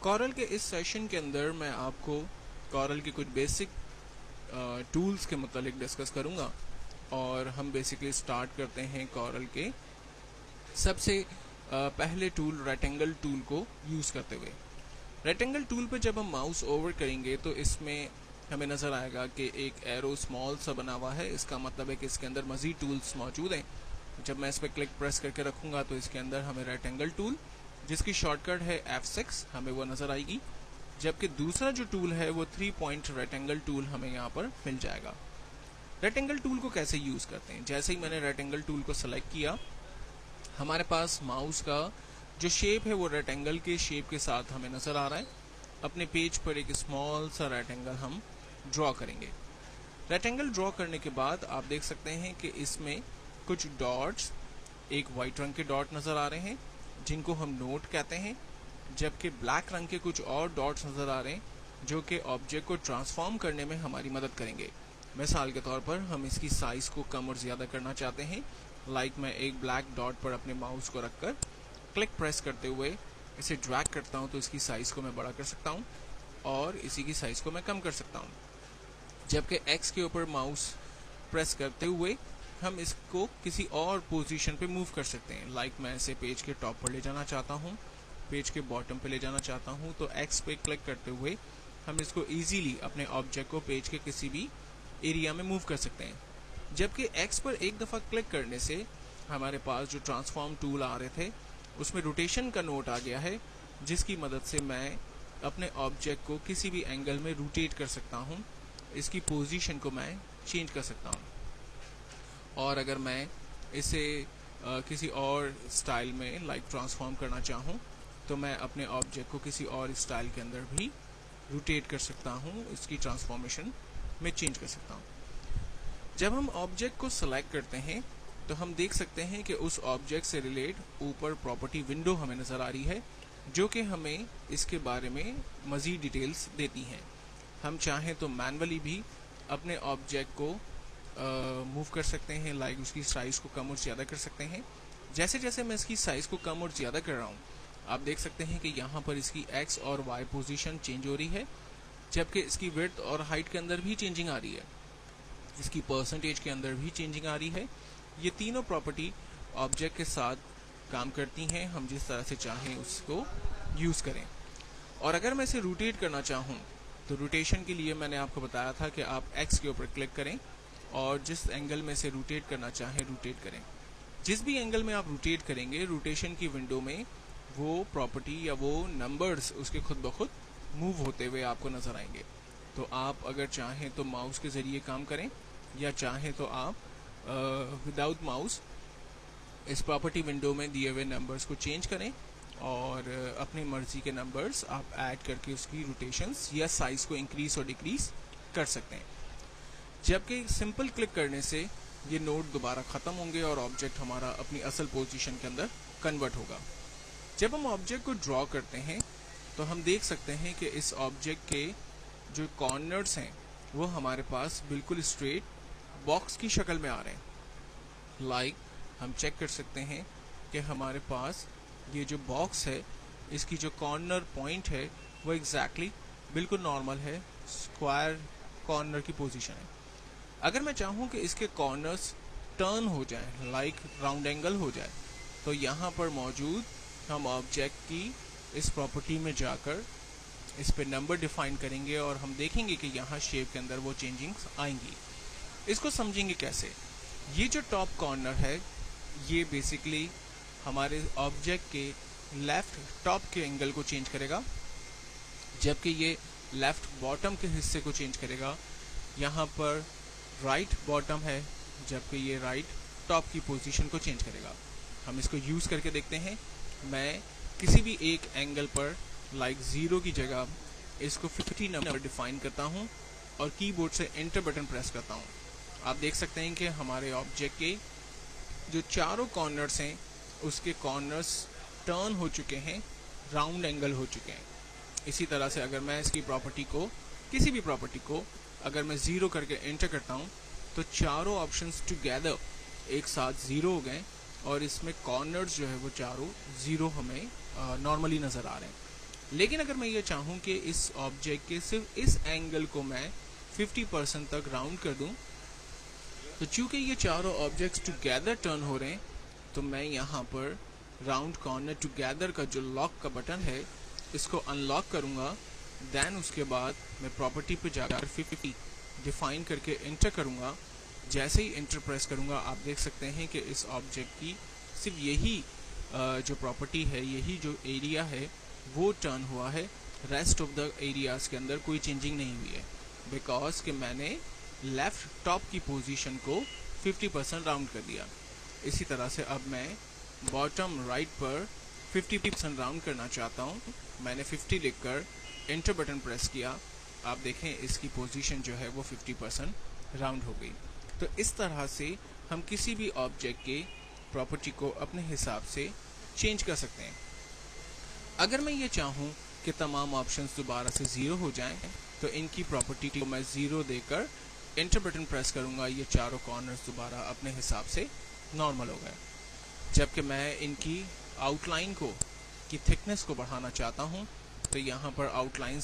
Coral के इस session के अंदर मैं आपको कॉरल के कुछ बेसिक टूल्स के मुतालिक डिस्कस करूंगा और हम बेसिकली स्टार्ट करते हैं कॉरल के सबसे पहले टूल रेक्टेंगल टूल को यूज़ करते हुए। रेक्टेंगल टूल पर जब हम माउस ओवर करेंगे तो इसमें हमें नज़र आएगा कि एक एरो स्मॉल सा बना हुआ है। इसका मतलब है कि इसके अंदर मज़ीद टूल्स मौजूद हैं। जब मैं इस पर क्लिक प्रेस करके रखूँगा तो इसके अंदर हमें रेक्टेंगल टूल, जिसकी शॉर्टकट है F6, हमें वो नज़र आएगी। जबकि दूसरा जो टूल है वो 3 पॉइंट रेक्टेंगल टूल हमें यहाँ पर मिल जाएगा। रेक्टेंगल टूल को कैसे यूज़ करते हैं? जैसे ही मैंने रेक्टेंगल टूल को सेलेक्ट किया, हमारे पास माउस का जो शेप है वो रेक्टेंगल के शेप के साथ हमें नज़र आ रहा है। अपने पेज पर एक स्मॉल सा रेक्टेंगल हम ड्रॉ करेंगे। रेक्टेंगल ड्रॉ करने के बाद आप देख सकते हैं कि इसमें कुछ डॉट्स, एक वाइट रंग के डॉट नज़र आ रहे हैं जिनको हम नोट कहते हैं, जबकि ब्लैक रंग के कुछ और डॉट्स नज़र आ रहे हैं जो कि ऑब्जेक्ट को ट्रांसफॉर्म करने में हमारी मदद करेंगे। मिसाल के तौर पर हम इसकी साइज़ को कम और ज़्यादा करना चाहते हैं। मैं एक ब्लैक डॉट पर अपने माउस को रखकर क्लिक प्रेस करते हुए इसे ड्रैग करता हूँ तो इसकी साइज़ को मैं बड़ा कर सकता हूँ और इसी की साइज़ को मैं कम कर सकता हूँ। जबकि एक्स के ऊपर माउस प्रेस करते हुए हम इसको किसी और पोजीशन पे मूव कर सकते हैं। मैं इसे पेज के टॉप पर ले जाना चाहता हूँ, पेज के बॉटम पे ले जाना चाहता हूँ, तो एक्स पे क्लिक करते हुए हम इसको इजीली अपने ऑब्जेक्ट को पेज के किसी भी एरिया में मूव कर सकते हैं। जबकि एक्स पर एक दफ़ा क्लिक करने से हमारे पास जो ट्रांसफॉर्म टूल आ रहे थे उसमें रोटेशन का नोट आ गया है, जिसकी मदद से मैं अपने ऑब्जेक्ट को किसी भी एंगल में रोटेट कर सकता हूँ। इसकी पोजीशन को मैं चेंज कर सकता हूँ और अगर मैं इसे किसी और स्टाइल में ट्रांसफॉर्म करना चाहूँ तो मैं अपने ऑब्जेक्ट को किसी और स्टाइल के अंदर भी रोटेट कर सकता हूँ, इसकी ट्रांसफॉर्मेशन में चेंज कर सकता हूँ। जब हम ऑब्जेक्ट को सेलेक्ट करते हैं तो हम देख सकते हैं कि उस ऑब्जेक्ट से रिलेट ऊपर प्रॉपर्टी विंडो हमें नज़र आ रही है जो कि हमें इसके बारे में मज़ीद डिटेल्स देती हैं। हम चाहें तो मैनुअली भी अपने ऑब्जेक्ट को मूव कर सकते हैं, उसकी साइज़ को कम और ज़्यादा कर सकते हैं। जैसे जैसे मैं इसकी साइज़ को कम और ज़्यादा कर रहा हूँ, आप देख सकते हैं कि यहाँ पर इसकी एक्स और वाई पोजीशन चेंज हो रही है, जबकि इसकी विड्थ और हाइट के अंदर भी चेंजिंग आ रही है, इसकी परसेंटेज के अंदर भी चेंजिंग आ रही है। ये तीनों प्रॉपर्टी ऑब्जेक्ट के साथ काम करती हैं, हम जिस तरह से चाहें उसको यूज़ करें। और अगर मैं इसे रोटेट करना चाहूँ तो रोटेशन के लिए मैंने आपको बताया था कि आप एक्स के ऊपर क्लिक करें और जिस एंगल में से रोटेट करना चाहें रोटेट करें। जिस भी एंगल में आप रोटेट करेंगे, रोटेशन की विंडो में वो प्रॉपर्टी या वो नंबर्स उसके खुद ब खुद मूव होते हुए आपको नज़र आएंगे। तो आप अगर चाहें तो माउस के ज़रिए काम करें या चाहें तो आप विदाउट माउस इस प्रॉपर्टी विंडो में दिए हुए नंबर्स को चेंज करें और अपनी मर्ज़ी के नंबर्स आप ऐड करके उसकी रोटेशंस या साइज़ को इंक्रीज़ और डिक्रीज़ कर सकते हैं। जबकि सिंपल क्लिक करने से ये नोट दोबारा ख़त्म होंगे और ऑब्जेक्ट हमारा अपनी असल पोजीशन के अंदर कन्वर्ट होगा। जब हम ऑब्जेक्ट को ड्रॉ करते हैं तो हम देख सकते हैं कि इस ऑब्जेक्ट के जो कॉर्नर्स हैं वो हमारे पास बिल्कुल स्ट्रेट बॉक्स की शक्ल में आ रहे हैं। हम चेक कर सकते हैं कि हमारे पास ये जो बॉक्स है, इसकी जो कॉर्नर पॉइंट है वो एग्जैक्टली बिल्कुल नॉर्मल है, स्क्वायर कॉर्नर की पोजीशन है। अगर मैं चाहूँ कि इसके कॉर्नर्स टर्न हो जाए, राउंड एंगल हो जाए, तो यहाँ पर मौजूद हम ऑब्जेक्ट की इस प्रॉपर्टी में जाकर इस पे नंबर डिफाइन करेंगे और हम देखेंगे कि यहाँ शेप के अंदर वो चेंजिंग्स आएंगी। इसको समझेंगे कैसे? ये जो टॉप कॉर्नर है ये बेसिकली हमारे ऑब्जेक्ट के लेफ़्ट टॉप के एंगल को चेंज करेगा, जबकि ये लेफ़्ट बॉटम के हिस्से को चेंज करेगा। यहाँ पर राइट बॉटम है, जबकि ये राइट टॉप की पोजीशन को चेंज करेगा। हम इसको यूज़ करके देखते हैं। मैं किसी भी एक एंगल पर 0 की जगह इसको 50 नंबर डिफाइन करता हूँ और कीबोर्ड से एंटर बटन प्रेस करता हूँ। आप देख सकते हैं कि हमारे ऑब्जेक्ट के जो चारों कॉर्नर्स हैं उसके कॉर्नर्स टर्न हो चुके हैं, राउंड एंगल हो चुके हैं। इसी तरह से अगर मैं इसकी प्रॉपर्टी को, किसी भी प्रॉपर्टी को अगर मैं 0 करके एंटर करता हूँ तो चारों ऑप्शंस टुगेदर एक साथ 0 हो गए और इसमें कॉर्नर्स जो है वो चारों 0 हमें नॉर्मली नज़र आ रहे हैं। लेकिन अगर मैं ये चाहूँ कि इस ऑब्जेक्ट के सिर्फ इस एंगल को मैं 50% तक राउंड कर दूं, तो चूंकि ये चारों ऑब्जेक्ट्स टुगेदर टर्न हो रहे हैं, तो मैं यहाँ पर राउंड कॉर्नर टुगेदर का जो लॉक का बटन है इसको अनलॉक करूँगा। देन उसके बाद मैं प्रॉपर्टी पे जाकर 50 डिफाइन करके इंटर करूँगा। जैसे ही इंटर प्रेस करूँगा आप देख सकते हैं कि इस ऑब्जेक्ट की सिर्फ यही जो प्रॉपर्टी है, यही जो एरिया है वो टर्न हुआ है। रेस्ट ऑफ द एरियाज़ के अंदर कोई चेंजिंग नहीं हुई है, बिकॉज कि मैंने लेफ़्ट टॉप की पोजीशन को 50% राउंड कर दिया। इसी तरह से अब मैं बॉटम राइट पर 50% राउंड करना चाहता हूँ। मैंने 50 लिखकर इंटर बटन प्रेस किया। आप देखें इसकी पोजीशन जो है वो 50% राउंड हो गई। तो इस तरह से हम किसी भी ऑब्जेक्ट के प्रॉपर्टी को अपने हिसाब से चेंज कर सकते हैं। अगर मैं ये चाहूँ कि तमाम ऑप्शंस दोबारा से ज़ीरो हो जाएं, तो इनकी प्रॉपर्टी को मैं ज़ीरो देकर इंटर बटन प्रेस करूँगा। ये चारों कॉर्नर्स दोबारा अपने हिसाब से नॉर्मल हो गए। जबकि मैं इनकी आउटलाइन को की थिकनेस को बढ़ाना चाहता हूँ, तो यहाँ पर आउटलाइन